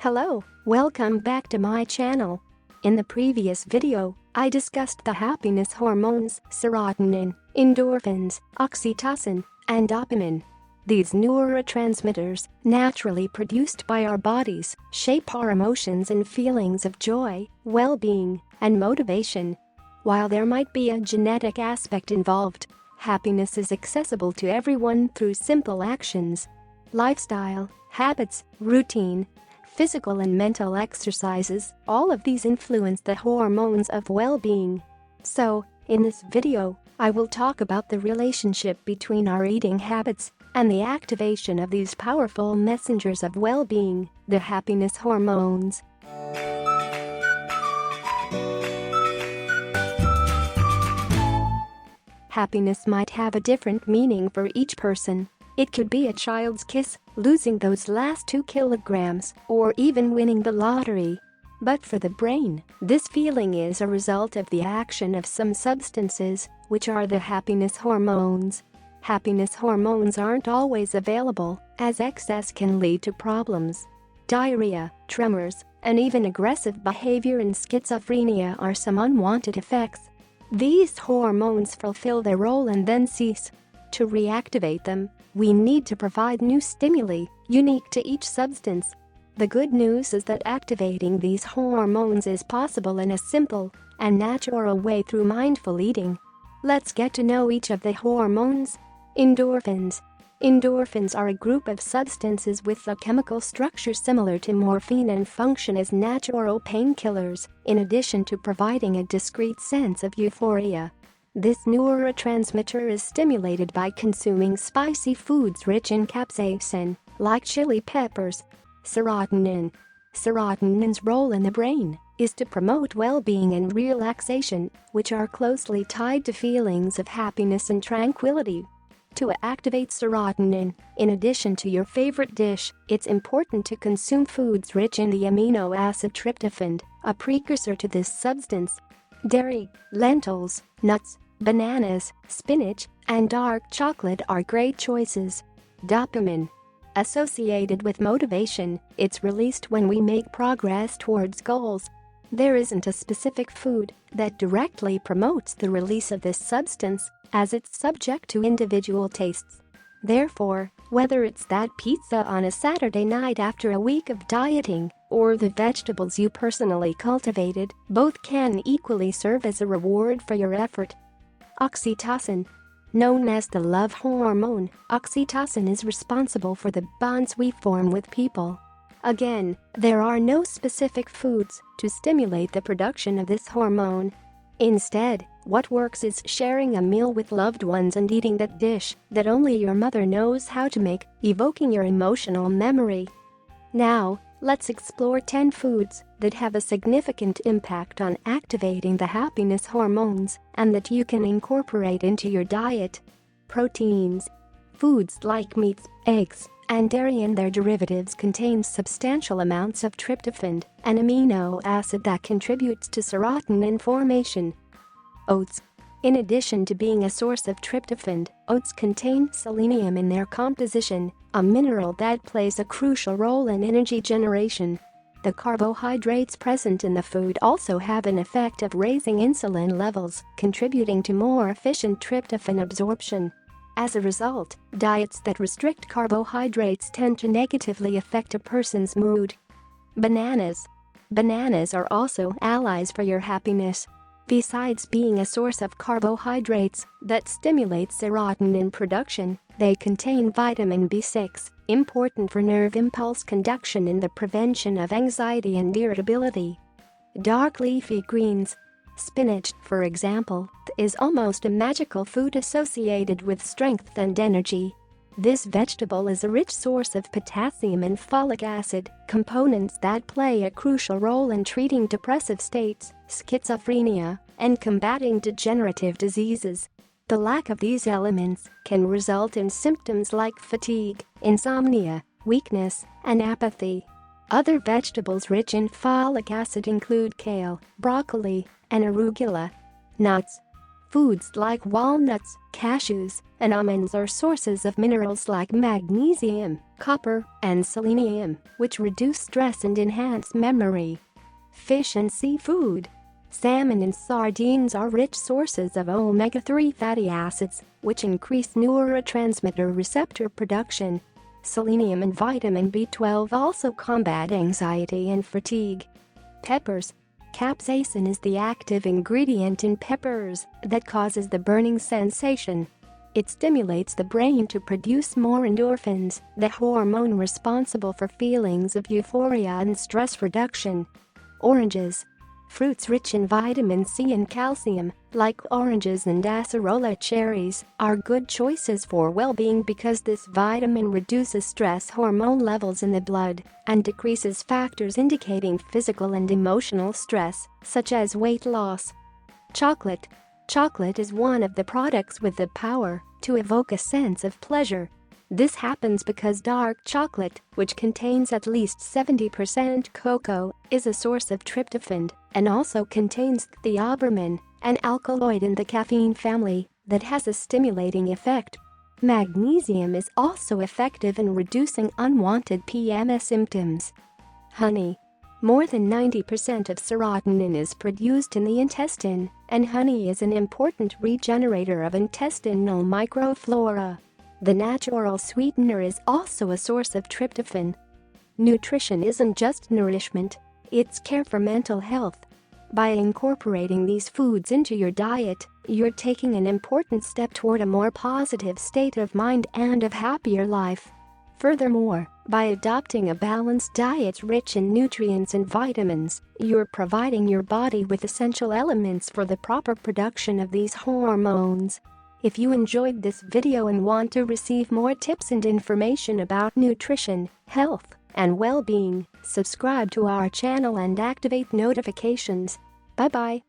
Hello, welcome back to my channel. In the previous video, I discussed the happiness hormones serotonin, endorphins, oxytocin, and dopamine. These neurotransmitters, naturally produced by our bodies, shape our emotions and feelings of joy, well-being, and motivation. While there might be a genetic aspect involved, happiness is accessible to everyone through simple actions. Lifestyle, habits, routine, physical and mental exercises, all of these influence the hormones of well-being. So, in this video, I will talk about the relationship between our eating habits and the activation of these powerful messengers of well-being, the happiness hormones. Happiness might have a different meaning for each person. It could be a child's kiss, losing those last 2 kilograms, or even winning the lottery. But for the brain, this feeling is a result of the action of some substances, which are the happiness hormones. Happiness hormones aren't always available, as excess can lead to problems. Diarrhea, tremors, and even aggressive behavior in schizophrenia are some unwanted effects. These hormones fulfill their role and then cease. To reactivate them, we need to provide new stimuli, unique to each substance. The good news is that activating these hormones is possible in a simple and natural way through mindful eating. Let's get to know each of the hormones. Endorphins. Endorphins are a group of substances with a chemical structure similar to morphine and function as natural painkillers, in addition to providing a discrete sense of euphoria. This neurotransmitter is stimulated by consuming spicy foods rich in capsaicin, like chili peppers. Serotonin. Serotonin's role in the brain is to promote well-being and relaxation, which are closely tied to feelings of happiness and tranquility. To activate serotonin, in addition to your favorite dish, it's important to consume foods rich in the amino acid tryptophan, a precursor to this substance. Dairy, lentils, nuts, bananas, spinach, and dark chocolate are great choices. Dopamine. Associated with motivation, it's released when we make progress towards goals. There isn't a specific food that directly promotes the release of this substance, as it's subject to individual tastes. Therefore, whether it's that pizza on a Saturday night after a week of dieting, or the vegetables you personally cultivated, both can equally serve as a reward for your effort. Oxytocin. Known as the love hormone, oxytocin is responsible for the bonds we form with people. Again, there are no specific foods to stimulate the production of this hormone. Instead, what works is sharing a meal with loved ones and eating that dish that only your mother knows how to make, evoking your emotional memory. Now, let's explore 10 foods that have a significant impact on activating the happiness hormones and that you can incorporate into your diet. Proteins. Foods like meats, eggs, and dairy and their derivatives contain substantial amounts of tryptophan, an amino acid that contributes to serotonin formation. Oats. In addition to being a source of tryptophan, oats contain selenium in their composition, a mineral that plays a crucial role in energy generation. The carbohydrates present in the food also have an effect of raising insulin levels, contributing to more efficient tryptophan absorption. As a result, diets that restrict carbohydrates tend to negatively affect a person's mood. Bananas. Bananas are also allies for your happiness. Besides being a source of carbohydrates that stimulate serotonin production, they contain vitamin B6, important for nerve impulse conduction and the prevention of anxiety and irritability. Dark leafy greens. Spinach, for example, is almost a magical food associated with strength and energy. This vegetable is a rich source of potassium and folic acid, components that play a crucial role in treating depressive states, schizophrenia, and combating degenerative diseases. The lack of these elements can result in symptoms like fatigue, insomnia, weakness, and apathy. Other vegetables rich in folic acid include kale, broccoli, and arugula. Nuts. Foods like walnuts, cashews, and almonds are sources of minerals like magnesium, copper, and selenium, which reduce stress and enhance memory. Fish and seafood. Salmon and sardines are rich sources of omega-3 fatty acids, which increase neurotransmitter receptor production. Selenium and vitamin B12 also combat anxiety and fatigue. Peppers. Capsaicin is the active ingredient in peppers that causes the burning sensation. It stimulates the brain to produce more endorphins, the hormone responsible for feelings of euphoria and stress reduction. Oranges. Fruits rich in vitamin C and calcium, like oranges and acerola cherries, are good choices for well-being because this vitamin reduces stress hormone levels in the blood and decreases factors indicating physical and emotional stress, such as weight loss. Chocolate. Chocolate is one of the products with the power to evoke a sense of pleasure. This happens because dark chocolate, which contains at least 70% cocoa, is a source of tryptophan and also contains theobromine, an alkaloid in the caffeine family that has a stimulating effect. Magnesium is also effective in reducing unwanted PMS symptoms. Honey. More than 90% of serotonin is produced in the intestine, and honey is an important regenerator of intestinal microflora. The natural sweetener is also a source of tryptophan. Nutrition isn't just nourishment, it's care for mental health. By incorporating these foods into your diet, you're taking an important step toward a more positive state of mind and a happier life. Furthermore, by adopting a balanced diet rich in nutrients and vitamins, you're providing your body with essential elements for the proper production of these hormones. If you enjoyed this video and want to receive more tips and information about nutrition, health, and well-being, subscribe to our channel and activate notifications. Bye-bye.